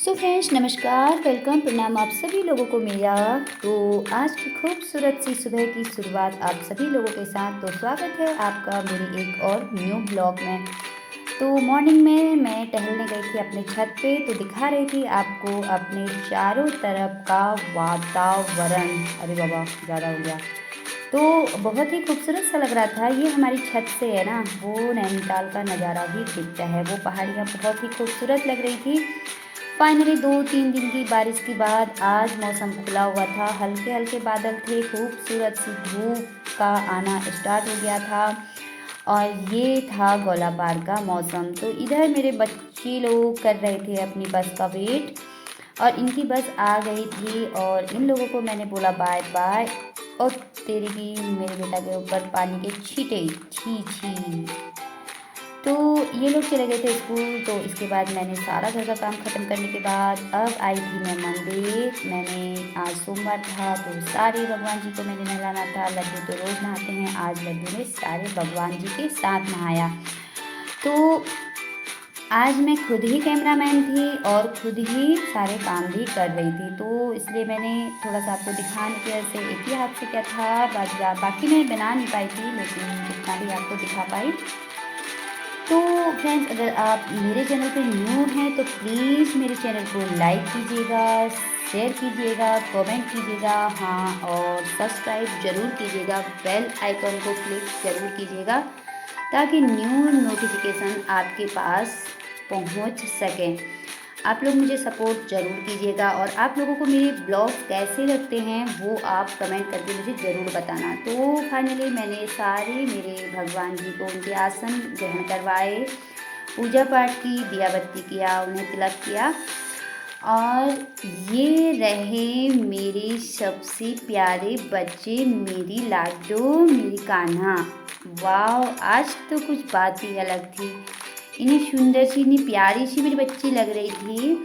So friends, नमस्कार, welcome, प्रणाम आप सभी लोगों को मेरा। तो आज की खूबसूरत सी सुबह की शुरुआत आप सभी लोगों के साथ। तो स्वागत है आपका मेरी एक और न्यू ब्लॉग में। तो मॉर्निंग में मैं टहलने गई थी अपने छत पे, तो दिखा रही थी आपको अपने चारों तरफ का वातावरण। अरे बाबा, ज़्यादा हो गया। तो बहुत ही खूबसूरत सा लग रहा था। ये हमारी छत से है ना, वो नैनीताल का नज़ारा भी दिखता है। वो पहाड़ियाँ बहुत ही खूबसूरत लग रही थी। फाइनली 2-3 दिन की बारिश के बाद आज मौसम खुला हुआ था। हल्के हल्के बादल थे, खूबसूरत सी धूप का आना स्टार्ट हो गया था और ये था गोलापार का मौसम। तो इधर मेरे बच्चे लोग कर रहे थे अपनी बस का वेट और इनकी बस आ गई थी और इन लोगों को मैंने बोला बाय बाय। और तेरी की मेरे बेटा के ऊपर पानी के छींटे, छी छी। तो ये लोग चले गए थे स्कूल। तो इसके बाद मैंने सारा घर का काम ख़त्म करने के बाद अब आई थी मैं मंदिर। मैंने आज सोमवार था तो सारे भगवान जी को मैंने नहलाना था। लड्डू तो रोज़ नहाते हैं, आज लड्डू ने सारे भगवान जी के साथ नहाया। तो आज मैं खुद ही कैमरामैन थी और खुद ही सारे काम भी कर रही थी। तो इसलिए मैंने थोड़ा सा आपको दिखाने की वजह से एक ही हाथ से क्या था, बाकी मैं बना नहीं पाई थी, लेकिन जितना भी आपको दिखा पाई। तो फ्रेंड्स, अगर आप मेरे चैनल पे न्यू हैं तो प्लीज़ मेरे चैनल को लाइक कीजिएगा, शेयर कीजिएगा, कमेंट कीजिएगा, हाँ, और सब्सक्राइब ज़रूर कीजिएगा। बेल आइकन को क्लिक ज़रूर कीजिएगा ताकि न्यू नोटिफिकेशन आपके पास पहुंच सकें। आप लोग मुझे सपोर्ट ज़रूर कीजिएगा और आप लोगों को मेरे ब्लॉग्स कैसे लगते हैं वो आप कमेंट करके मुझे ज़रूर बताना। तो फाइनली मैंने सारे मेरे भगवान जी को उनके आसन ग्रहण करवाए, पूजा पाठ की, दिया बत्ती किया, उन्हें तिलक किया। और ये रहे मेरे सबसे प्यारे बच्चे, मेरी लाडो, मेरी कान्हा। वाह, आज तो कुछ बात ही अलग थी। इन्हें सुंदर सी, इतनी प्यारी सी मेरी बच्ची लग रही थी।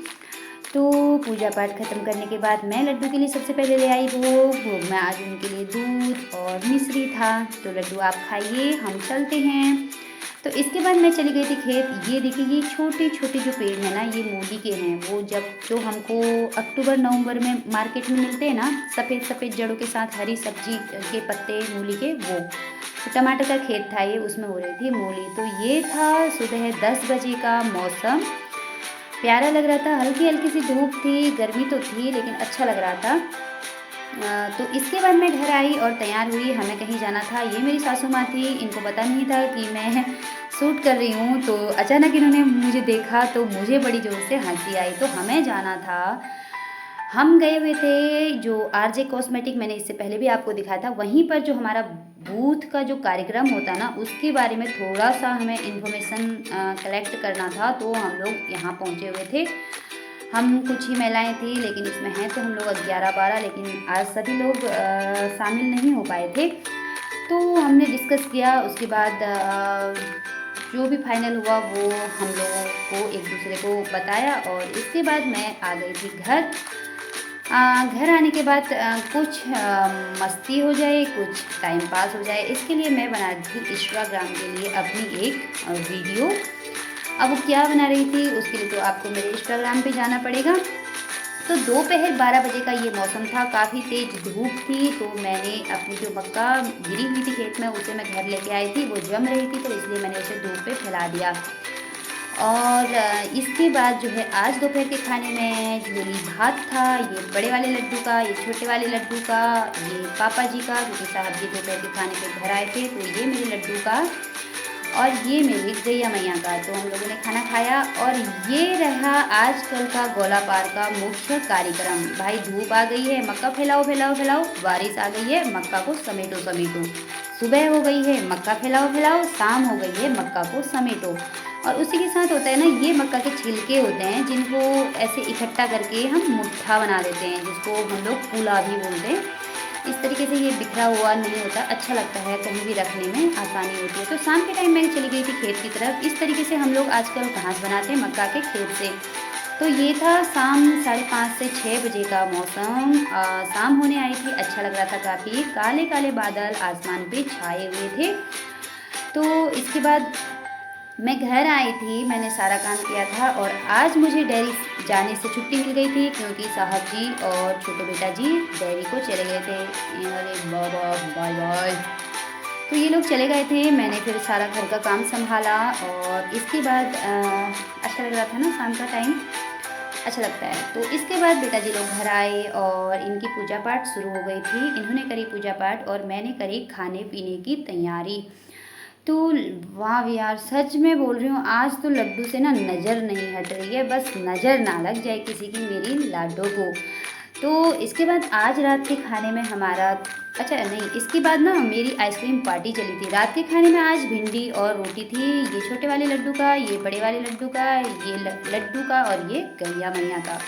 तो पूजा पाठ ख़त्म करने के बाद मैं लड्डू के लिए सबसे पहले ले आई भोग में आज उनके लिए दूध और मिश्री था। तो लड्डू आप खाइए, हम चलते हैं। तो इसके बाद मैं चली गई थी खेत। ये देखिए, ये छोटे छोटे जो पेड़ हैं ना, ये मूली के हैं। वो जो हमको अक्टूबर नवंबर में मार्केट में मिलते हैं ना, सफ़ेद सफ़ेद जड़ों के साथ हरी सब्जी के पत्ते मूली के, वो। तो टमाटर का खेत था ये, उसमें हो रही थी मूली। तो ये था सुबह 10 बजे का मौसम। प्यारा लग रहा था, हल्की हल्की सी धूप थी, गर्मी तो थी लेकिन अच्छा लग रहा था। तो इसके बाद मैं घर आई और तैयार हुई, हमें कहीं जाना था। ये मेरी सासू माँ थी, इनको पता नहीं था कि मैं शूट कर रही हूँ। तो अचानक इन्होंने मुझे देखा तो मुझे बड़ी ज़ोर से हंसी आई। तो हमें जाना था, हम गए हुए थे जो आरजे कॉस्मेटिक, मैंने इससे पहले भी आपको दिखाया था। वहीं पर जो हमारा बूथ का जो कार्यक्रम होता ना, उसके बारे में थोड़ा सा हमें इन्फॉर्मेशन कलेक्ट करना था। तो हम लोग यहाँ पहुँचे हुए थे। हम कुछ ही महिलाएं थी, लेकिन इसमें हैं तो हम लोग 11-12, लेकिन आज सभी लोग शामिल नहीं हो पाए थे। तो हमने डिस्कस किया, उसके बाद जो भी फाइनल हुआ वो हम लोगों को एक दूसरे को बताया और इसके बाद मैं आ गई थी घर। घर आने के बाद कुछ मस्ती हो जाए, कुछ टाइम पास हो जाए, इसके लिए मैं बना रही थी इंस्टाग्राम के लिए अपनी एक वीडियो। अब वो क्या बना रही थी उसके लिए तो आपको मेरे इंस्टाग्राम पे जाना पड़ेगा। तो दोपहर 12 बजे का ये मौसम था, काफ़ी तेज़ धूप थी। तो मैंने अपनी जो मक्का गिरी हुई थी खेत में, उसे मैं घर लेके आई थी। वो जम रही थी तो इसलिए मैंने उसे धूप पे फैला दिया। और इसके बाद जो है आज दोपहर के खाने में झोली भात था, ये बड़े वाले लड्डू का, ये छोटे वाले लड्डू का, ये पापा जी का, क्योंकि साहब जी दोपहर के खाने पे घर आए थे। तो ये मेरे लड्डू का और ये मेरी गैया मैया का। तो हम लोगों ने खाना खाया और ये रहा आजकल का गोलापार का मुख्य कार्यक्रम। भाई धूप आ गई है, मक्का फैलाओ फैलाओ फैलाओ, बारिश आ गई है, मक्का को समेटो समेटो। सुबह हो गई है, मक्का फैलाओ फैलाओ, शाम हो गई है, मक्का को समेटो। और उसी के साथ होता है ना, ये मक्का के छिलके होते हैं जिनको ऐसे इकट्ठा करके हम मुट्ठा बना देते हैं, जिसको हम लोग पुला भी बोलते हैं। इस तरीके से ये बिखरा हुआ नहीं होता, अच्छा लगता है, कहीं भी रखने में आसानी होती है। तो शाम के टाइम मैं चली गई थी खेत की तरफ। इस तरीके से हम लोग आजकल घास बनाते हैं मक्का के खेत से। तो ये था शाम 5:30 से 6 बजे का मौसम। शाम होने आई थी, अच्छा लग रहा था काफ़ी। काले काले बादल आसमान पे छाए हुए थे। तो इसके बाद मैं घर आई थी, मैंने सारा काम किया था और आज मुझे डेयरी जाने से छुट्टी मिल गई थी क्योंकि साहब जी और छोटे बेटा जी डेयरी को चले गए थे। अरे बाबा, बाय बाय। तो ये लोग चले गए थे, मैंने फिर सारा घर का काम संभाला और इसके बाद अच्छा लग रहा था ना, शाम का टाइम अच्छा लगता है। तो इसके बाद बेटा जी लोग घर आए और इनकी पूजा पाठ शुरू हो गई थी। इन्होंने करी पूजा पाठ और मैंने करी खाने पीने की तैयारी। तो वाह यार, सच में बोल रही हूँ, आज तो लड्डू से ना नज़र नहीं हट रही है, बस नज़र ना लग जाए किसी की मेरी लाडो को। तो इसके बाद आज रात के खाने में हमारा, अच्छा नहीं, इसके बाद ना मेरी आइसक्रीम पार्टी चली थी। रात के खाने में आज भिंडी और रोटी थी, ये छोटे वाले लड्डू का, ये बड़े वाले लड्डू का, ये लड्डू का और ये गैया मैया का।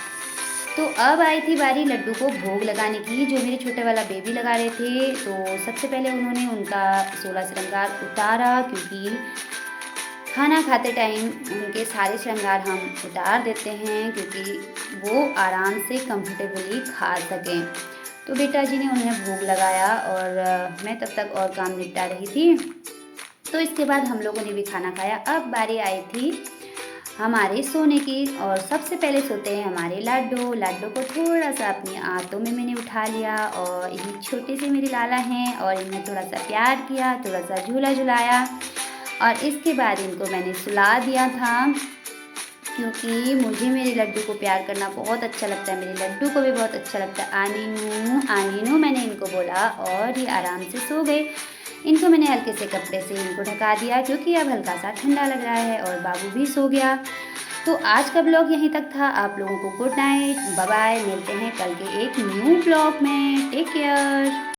तो अब आई थी बारी लड्डू को भोग लगाने की, जो मेरे छोटे वाला बेबी लगा रहे थे। तो सबसे पहले उन्होंने उनका 16 श्रृंगार उतारा, क्योंकि खाना खाते टाइम उनके सारे श्रृंगार हम उतार देते हैं क्योंकि वो आराम से कंफर्टेबली खा सकें। तो बेटा जी ने उन्हें भोग लगाया और मैं तब तक और काम निपटा रही थी। तो इसके बाद हम लोगों ने भी खाना खाया। अब बारी आई थी हमारे सोने की, और सबसे पहले सोते हैं हमारे लाडो। लाडो को थोड़ा सा अपनी आंतों में मैंने उठा लिया और ये छोटे से मेरे लाला हैं और इन्हें थोड़ा सा प्यार किया, थोड़ा सा झूला झुलाया और इसके बाद इनको मैंने सुला दिया था, क्योंकि मुझे मेरे लड्डू को प्यार करना बहुत अच्छा लगता है, मेरे लड्डू को भी बहुत अच्छा लगता है। आनी नू मैंने इनको बोला और ये आराम से सो गए। इनको मैंने हल्के से कपड़े से इनको ढका दिया क्योंकि अब हल्का सा ठंडा लग रहा है और बाबू भी सो गया। तो आज का ब्लॉग यहीं तक था। आप लोगों को गुड नाइट, बाय बाय। मिलते हैं कल के एक न्यू ब्लॉग में। Take care.